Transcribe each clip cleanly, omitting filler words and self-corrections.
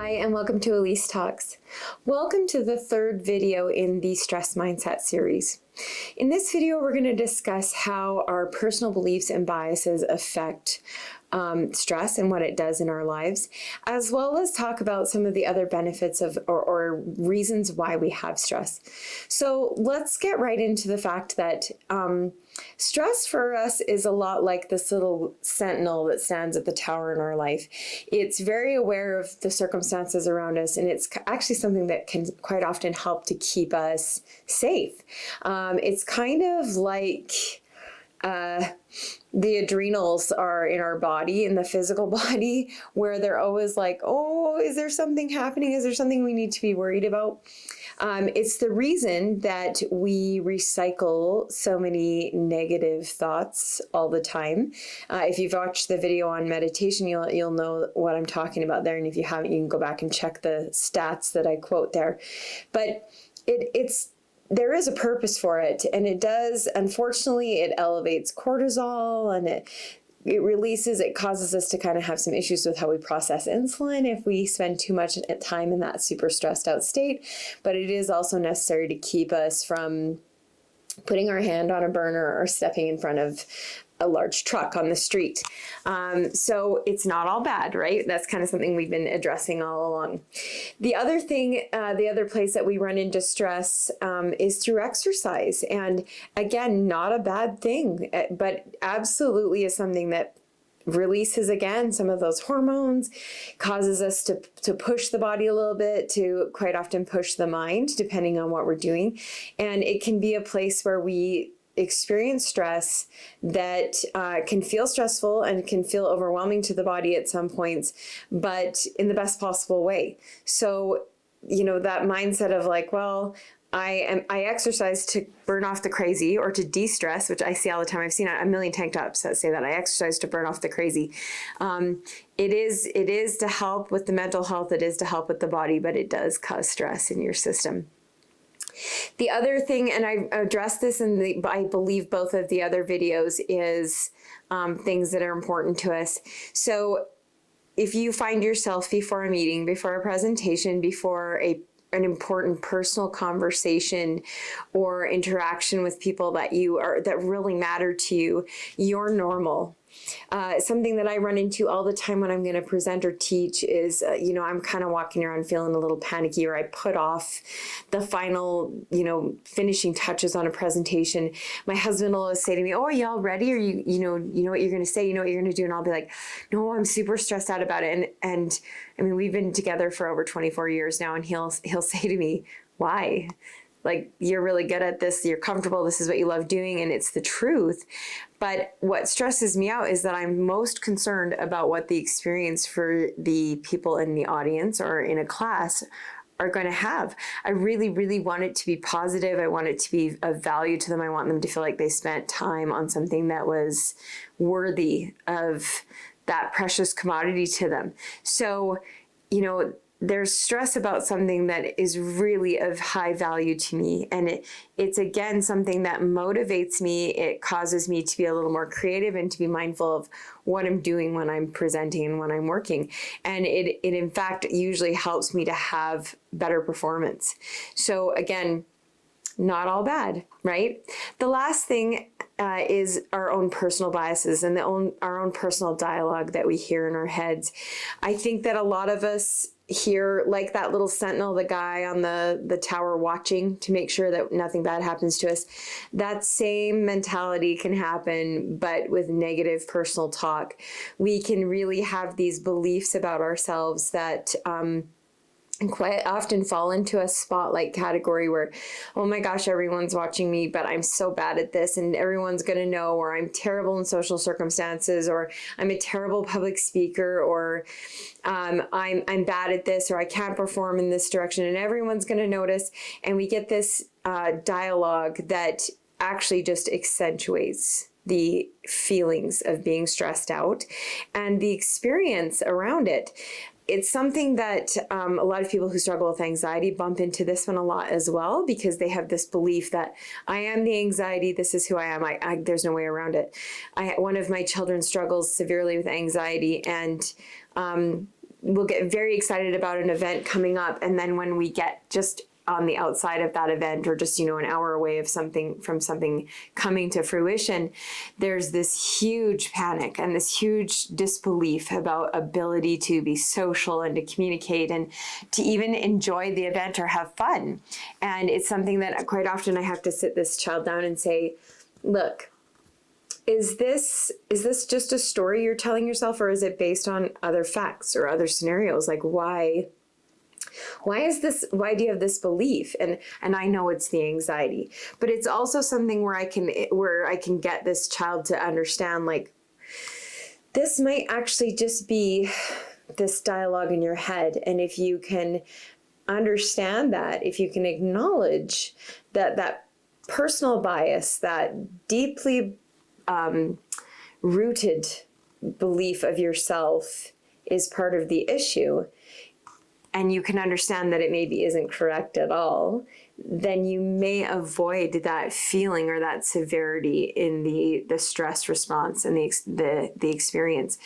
Hi, and welcome to Elise Talks. Welcome to the third video in the Stress Mindset series. In this video, we're going to discuss how our personal beliefs and biases affect stress and what it does in our lives, as well as talk about some of the other benefits of or reasons why we have stress. So let's get right into the fact that stress for us is a lot like this little sentinel that stands at the tower in our life. It's very aware of the circumstances around us, and it's actually something that can quite often help to keep us safe. It's kind of like the adrenals are in our body, in the physical body, where they're always like, oh, is there something happening? Is there something we need to be worried about? It's the reason that we recycle so many negative thoughts all the time. If you've watched the video on meditation, you'll know what I'm talking about there. And if you haven't, you can go back and check the stats that I quote there. But there is a purpose for it, and it does, unfortunately, it elevates cortisol, and it causes us to kind of have some issues with how we process insulin if we spend too much time in that super stressed out state. But it is also necessary to keep us from putting our hand on a burner or stepping in front of a large truck on the street. So it's not all bad, right? That's kind of something we've been addressing all along. The other thing, the other place that we run into stress is through exercise. And again, not a bad thing, but absolutely is something that releases, again, some of those hormones, causes us to push the body a little bit, to quite often push the mind, depending on what we're doing. And it can be a place where we experience stress that can feel stressful and can feel overwhelming to the body at some points, but in the best possible way. So, that mindset of like, well, I exercise to burn off the crazy or to de-stress, which I see all the time. I've seen a million tank tops that say that I exercise to burn off the crazy. It is to help with the mental health. It is to help with the body, but it does cause stress in your system. The other thing, and I addressed this in I believe both of the other videos, is things that are important to us. So if you find yourself before a meeting, before a presentation, before an important personal conversation or interaction with people that really matter to you, you're normal. Something that I run into all the time when I'm going to present or teach is, I'm kind of walking around feeling a little panicky, or I put off the final, finishing touches on a presentation. My husband will always say to me, "Oh, are you all ready? Or you know what you're going to say, you know what you're going to do?" And I'll be like, "No, I'm super stressed out about it." And I mean, we've been together for over 24 years now, and he'll say to me, "Why? Like, you're really good at this, you're comfortable, this is what you love doing," and it's the truth. But what stresses me out is that I'm most concerned about what the experience for the people in the audience or in a class are going to have. I really, really want it to be positive. I want it to be of value to them. I want them to feel like they spent time on something that was worthy of that precious commodity to them. So, there's stress about something that is really of high value to me. And it's again, something that motivates me. It causes me to be a little more creative and to be mindful of what I'm doing when I'm presenting and when I'm working. And it in fact, usually helps me to have better performance. So again, not all bad, right? The last thing is our own personal biases and our own personal dialogue that we hear in our heads. I think that a lot of us hear, like that little sentinel, the guy on the tower watching to make sure that nothing bad happens to us. That same mentality can happen, but with negative personal talk. We can really have these beliefs about ourselves that quite often fall into a spotlight category where, oh my gosh, everyone's watching me, but I'm so bad at this and everyone's going to know, or I'm terrible in social circumstances, or I'm a terrible public speaker, or I'm bad at this, or I can't perform in this direction, and everyone's going to notice. And we get this dialogue that actually just accentuates the feelings of being stressed out and the experience around it. It's something that a lot of people who struggle with anxiety bump into this one a lot as well, because they have this belief that I am the anxiety, this is who I am, there's no way around it. One of my children struggles severely with anxiety, and we'll get very excited about an event coming up, and then when we get just on the outside of that event, or just, an hour away of something coming to fruition, there's this huge panic and this huge disbelief about ability to be social and to communicate and to even enjoy the event or have fun. And it's something that quite often I have to sit this child down and say, look, is this just a story you're telling yourself, or is it based on other facts or other scenarios? Like, why do you have this belief? And I know it's the anxiety, but it's also something where I can get this child to understand, like, this might actually just be this dialogue in your head. And if you can understand that, if you can acknowledge that personal bias, that deeply rooted belief of yourself is part of the issue, and you can understand that it maybe isn't correct at all, then you may avoid that feeling or that severity in the stress response and the experience.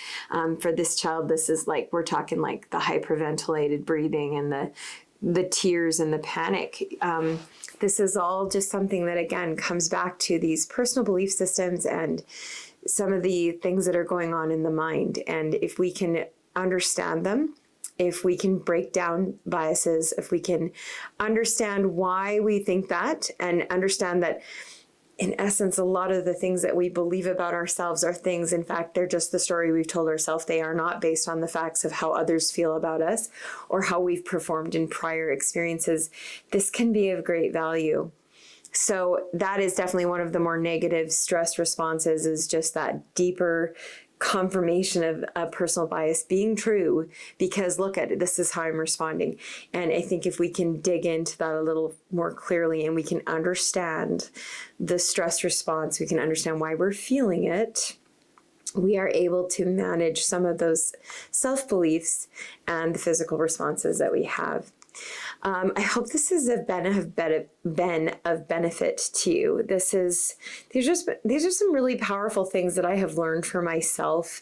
For this child, this is like, we're talking like the hyperventilated breathing and the tears and the panic. This is all just something that, again, comes back to these personal belief systems and some of the things that are going on in the mind. And if we can understand them, if we can break down biases, if we can understand why we think that, and understand that, in essence, a lot of the things that we believe about ourselves are things, in fact, they're just the story we've told ourselves. They are not based on the facts of how others feel about us or how we've performed in prior experiences. This can be of great value. So that is definitely one of the more negative stress responses, is just that deeper confirmation of a personal bias being true, because look at it, this is how I'm responding. And I think if we can dig into that a little more clearly and we can understand the stress response, we can understand why we're feeling it, we are able to manage some of those self-beliefs and the physical responses that we have. I hope this has been of benefit to you. These are some really powerful things that I have learned for myself.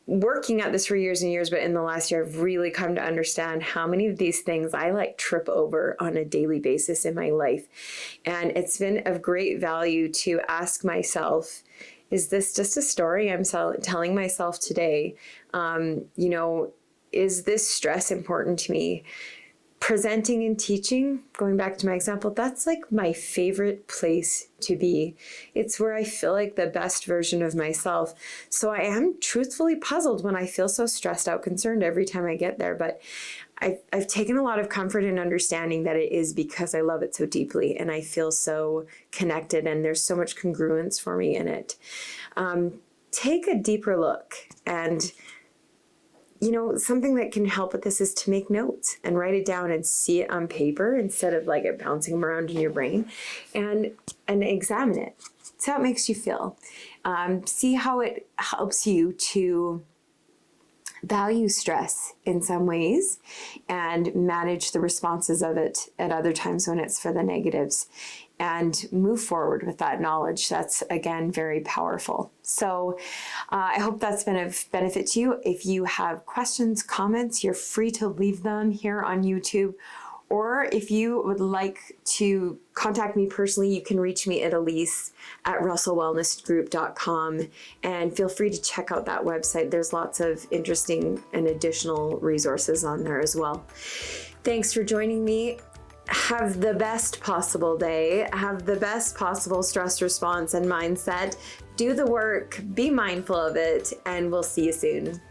Working at this for years and years, but in the last year, I've really come to understand how many of these things I trip over on a daily basis in my life. And it's been of great value to ask myself, is this just a story I'm telling myself today? Is this stress important to me? Presenting and teaching, going back to my example, that's like my favorite place to be. It's where I feel like the best version of myself. So I am truthfully puzzled when I feel so stressed out, concerned every time I get there. But I've taken a lot of comfort in understanding that it is because I love it so deeply and I feel so connected, and there's so much congruence for me in it. Take a deeper look, and something that can help with this is to make notes and write it down and see it on paper instead of it bouncing around in your brain, and examine it. See how it makes you feel. See how it helps you to value stress in some ways and manage the responses of it at other times when it's for the negatives, and move forward with that knowledge. That's, again, very powerful. So I hope that's been of benefit to you. If you have questions, comments, you're free to leave them here on YouTube. Or if you would like to contact me personally, you can reach me at elise@russellwellnessgroup.com, and feel free to check out that website. There's lots of interesting and additional resources on there as well. Thanks for joining me. Have the best possible day. Have the best possible stress response and mindset. Do the work, be mindful of it, and we'll see you soon.